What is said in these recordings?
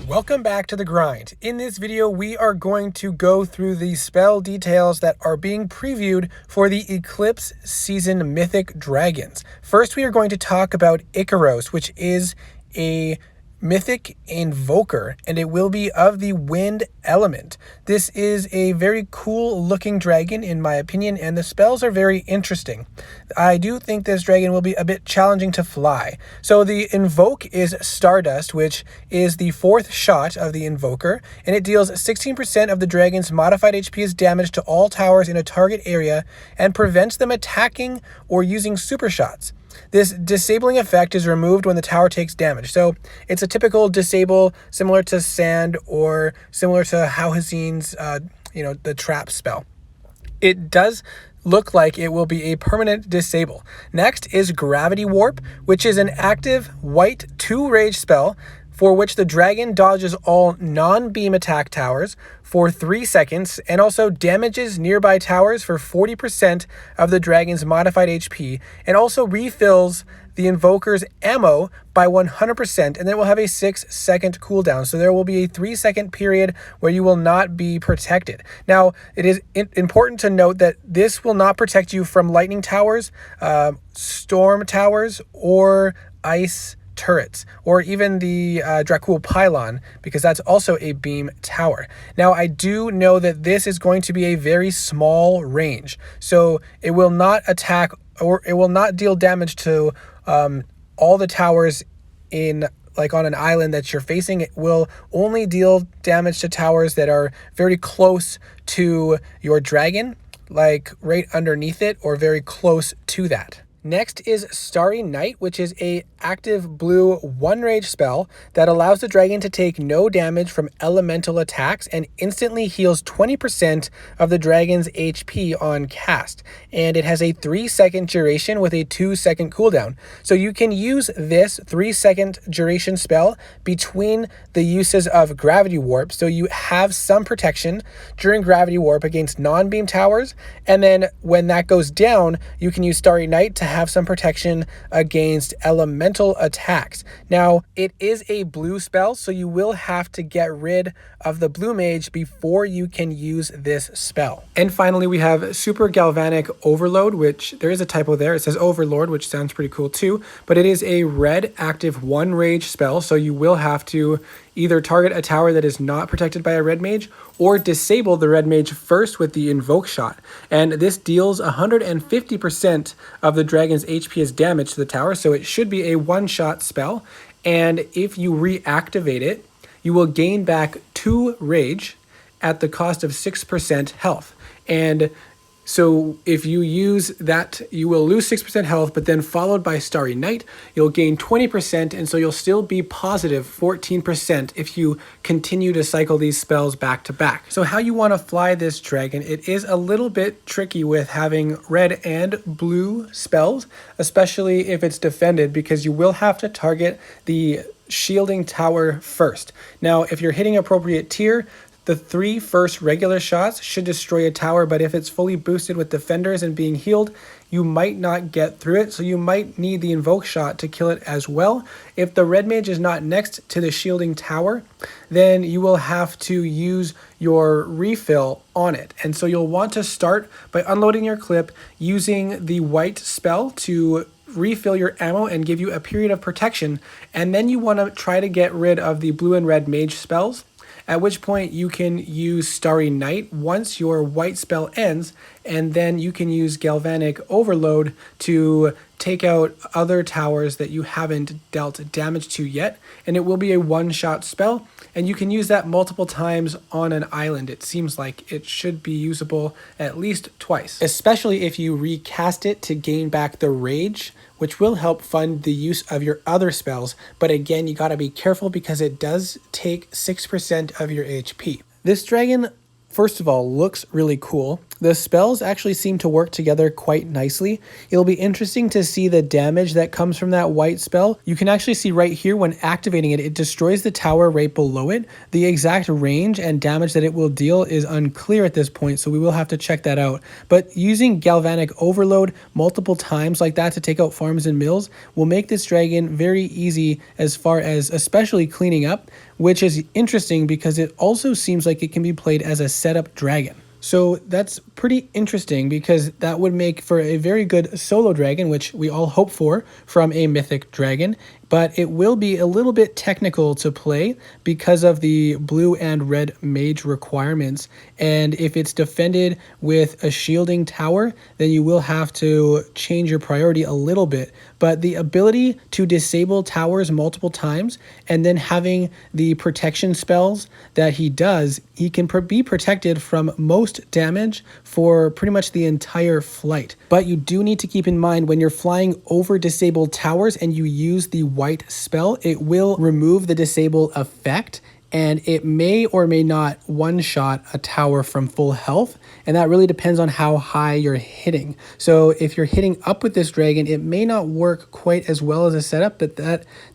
Welcome back to The Grind. In this video, we are going to go through the spell details that are being previewed for the Eclipse Season Mythic Dragons. First, we are going to talk about Ikaros, which is a Mythic Invoker, and it will be of the wind element. This is a very cool looking dragon in my opinion, and the spells are very interesting. I do think this dragon will be a bit challenging to fly. So the Invoke is Stardust, which is the 4th shot of the Invoker, and it deals 16% of the dragon's modified HP as damage to all towers in a target area and prevents them attacking or using super shots. This disabling effect is removed when the tower takes damage. So it's a typical disable similar to Sand or similar to Hauhazin's, the trap spell. It does look like it will be a permanent disable. Next is Gravity Warp, which is an active white 2 rage spell for which the dragon dodges all non-beam attack towers for 3 seconds and also damages nearby towers for 40% of the dragon's modified HP, and also refills the Invoker's ammo by 100%, and then it will have a 6-second cooldown. So there will be a 3-second period where you will not be protected. Now, it is important to note that this will not protect you from lightning towers, storm towers, or ice turrets, or even the Dracul pylon, because that's also a beam tower. Now, I do know that this is going to be a very small range, so it will not attack or it will not deal damage to all the towers in on an island that you're facing. It will only deal damage to towers that are very close to your dragon, like right underneath it or very close to that. Next is Starry Night, which is a active blue 1 rage spell that allows the dragon to take no damage from elemental attacks and instantly heals 20% of the dragon's HP on cast. And it has a 3-second duration with a 2-second cooldown. So you can use this 3-second duration spell between the uses of Gravity Warp, so you have some protection during Gravity Warp against non-beam towers, and then when that goes down, you can use Starry Night to have some protection against elemental attacks. Now, it is a blue spell, so you will have to get rid of the blue mage before you can use this spell. And finally, we have Super Galvanic Overload, which there is a typo there. It says Overlord, which sounds pretty cool too, but it is a red active 1 rage spell, so you will have to either target a tower that is not protected by a red mage or disable the red mage first with the invoke shot. And this deals 150% of the dragon's HP as damage to the tower, so it should be a 1-shot spell. And if you reactivate it, you will gain back 2 rage at the cost of 6% health. And so if you use that, you will lose 6% health, but then followed by Starry Night, you'll gain 20%, and so you'll still be positive 14% if you continue to cycle these spells back to back. So how you want to fly this dragon, it is a little bit tricky with having red and blue spells, especially if it's defended, because you will have to target the shielding tower first. Now, if you're hitting appropriate tier, the 3 first regular shots should destroy a tower, but if it's fully boosted with defenders and being healed, you might not get through it, so you might need the invoke shot to kill it as well. If the red mage is not next to the shielding tower, then you will have to use your refill on it. And so you'll want to start by unloading your clip using the white spell to refill your ammo and give you a period of protection, and then you want to try to get rid of the blue and red mage spells, at which point you can use Starry Night once your white spell ends, and then you can use Galvanic Overload to take out other towers that you haven't dealt damage to yet, and it will be a 1-shot spell, and you can use that multiple times on an island. It seems like it should be usable at least twice, especially if you recast it to gain back the rage, which will help fund the use of your other spells. But again, you gotta be careful because it does take 6% of your HP. This dragon, first of all, looks really cool. The spells actually seem to work together quite nicely. It'll be interesting to see the damage that comes from that white spell. You can actually see right here when activating it, it destroys the tower right below it. The exact range and damage that it will deal is unclear at this point, so we will have to check that out. But using Galvanic Overload multiple times like that to take out farms and mills will make this dragon very easy as far as especially cleaning up, which is interesting because it also seems like it can be played as a setup dragon. So that's pretty interesting because that would make for a very good solo dragon, which we all hope for from a mythic dragon. But it will be a little bit technical to play because of the blue and red mage requirements. And if it's defended with a shielding tower, then you will have to change your priority a little bit. But the ability to disable towers multiple times and then having the protection spells that he does, he can be protected from most damage for pretty much the entire flight. But you do need to keep in mind when you're flying over disabled towers and you use the white spell, it will remove the disable effect, and it may or may not one-shot a tower from full health, and that really depends on how high you're hitting. So if you're hitting up with this dragon, it may not work quite as well as a setup, but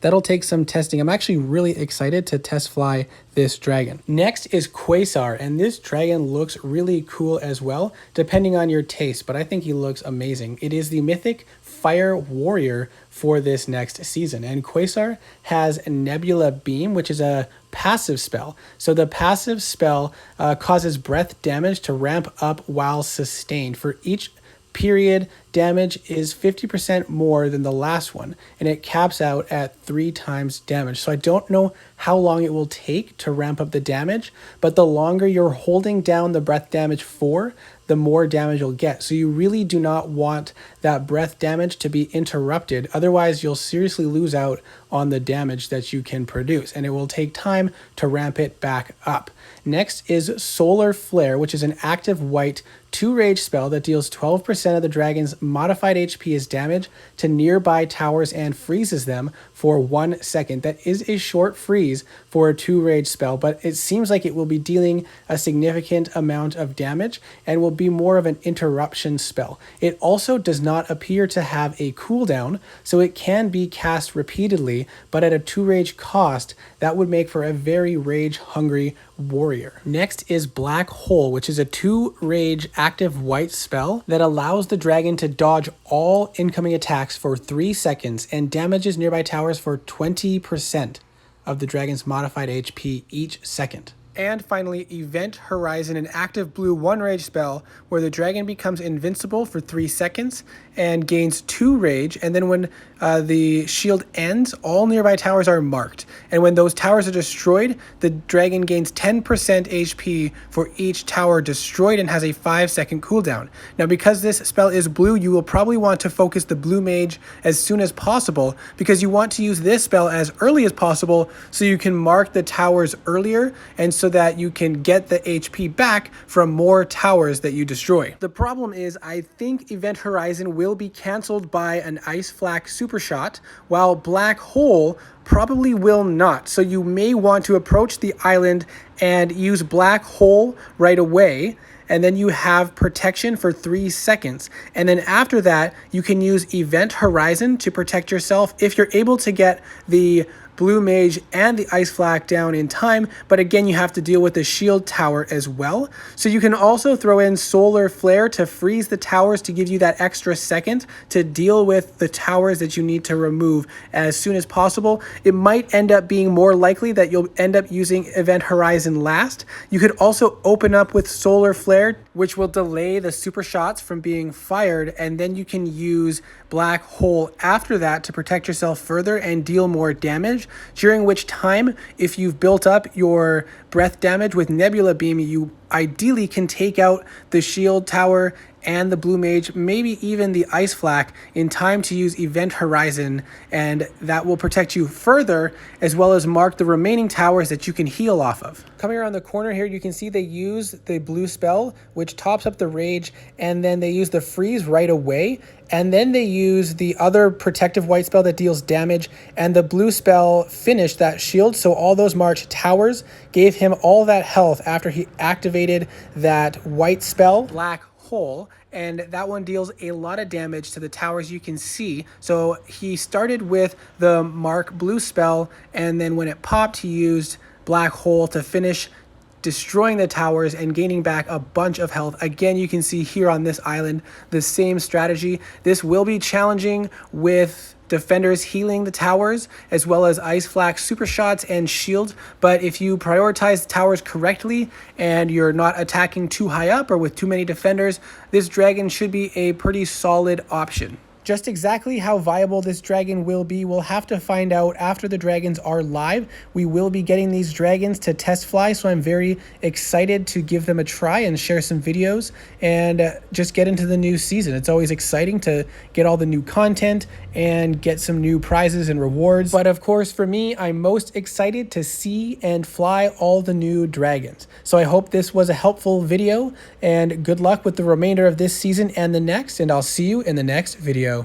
that'll take some testing. I'm actually really excited to test fly this dragon. Next is Quasar, and this dragon looks really cool as well, depending on your taste, but I think he looks amazing. It is the mythic fire warrior for this next season, and Quasar has Nebula Beam, which is a passive spell. So the passive spell causes breath damage to ramp up while sustained. For each period, damage is 50% more than the last one, and it caps out at 3 times damage. So I don't know how long it will take to ramp up the damage, but the longer you're holding down the breath damage for, the more damage you'll get. So you really do not want that breath damage to be interrupted. Otherwise, you'll seriously lose out on the damage that you can produce, and it will take time to ramp it back up. Next is Solar Flare, which is an active white 2 rage spell that deals 12% of the dragon's modified HP as damage to nearby towers and freezes them for 1 second. That is a short freeze for a 2 rage spell, but it seems like it will be dealing a significant amount of damage and will be more of an interruption spell. It also does not appear to have a cooldown, so it can be cast repeatedly, but at a 2 rage cost, that would make for a very rage-hungry warrior. Next is Black Hole, which is a 2 rage active white spell that allows the dragon to dodge all incoming attacks for 3 seconds and damages nearby towers for 20% of the dragon's modified HP each second. And finally, Event Horizon, an active blue 1 rage spell where the dragon becomes invincible for 3 seconds and gains 2 rage. And then when the shield ends, all nearby towers are marked. And when those towers are destroyed, the dragon gains 10% HP for each tower destroyed and has a 5-second cooldown. Now, because this spell is blue, you will probably want to focus the blue mage as soon as possible because you want to use this spell as early as possible so you can mark the towers earlier and so that you can get the HP back from more towers that you destroy. The problem is I think Event Horizon will be cancelled by an Ice Flak Super Shot, while Black Hole probably will not. So you may want to approach the island and use Black Hole right away, and then you have protection for 3 seconds. And then after that, you can use Event Horizon to protect yourself if you're able to get the Blue Mage and the Ice Flak down in time, but again, you have to deal with the shield tower as well. So you can also throw in Solar Flare to freeze the towers to give you that extra second to deal with the towers that you need to remove as soon as possible. It might end up being more likely that you'll end up using Event Horizon last. You could also open up with Solar Flare, which will delay the super shots from being fired, and then you can use Black Hole after that to protect yourself further and deal more damage, during which time, if you've built up your breath damage with Nebula Beam, you ideally can take out the shield tower and the Blue Mage, maybe even the Ice Flak, in time to use Event Horizon, and that will protect you further, as well as mark the remaining towers that you can heal off of. Coming around the corner here, you can see they use the blue spell, which tops up the rage, and then they use the freeze right away, and then they use the other protective white spell that deals damage, and the blue spell finished that shield, so all those marked towers gave him all that health after he activated that white spell. Black hole, and that one deals a lot of damage to the towers you can see. So he started with the Mark Blue spell, and then when it popped, he used Black Hole to finish destroying the towers and gaining back a bunch of health. Again, you can see here on this island the same strategy. This will be challenging with defenders healing the towers, as well as Ice Flak super shots and shield. But if you prioritize the towers correctly and you're not attacking too high up or with too many defenders, this dragon should be a pretty solid option. Just exactly how viable this dragon will be, we'll have to find out after the dragons are live. We will be getting these dragons to test fly, so I'm very excited to give them a try and share some videos and just get into the new season. It's always exciting to get all the new content and get some new prizes and rewards. But of course, for me, I'm most excited to see and fly all the new dragons. So I hope this was a helpful video, and good luck with the remainder of this season and the next, and I'll see you in the next video.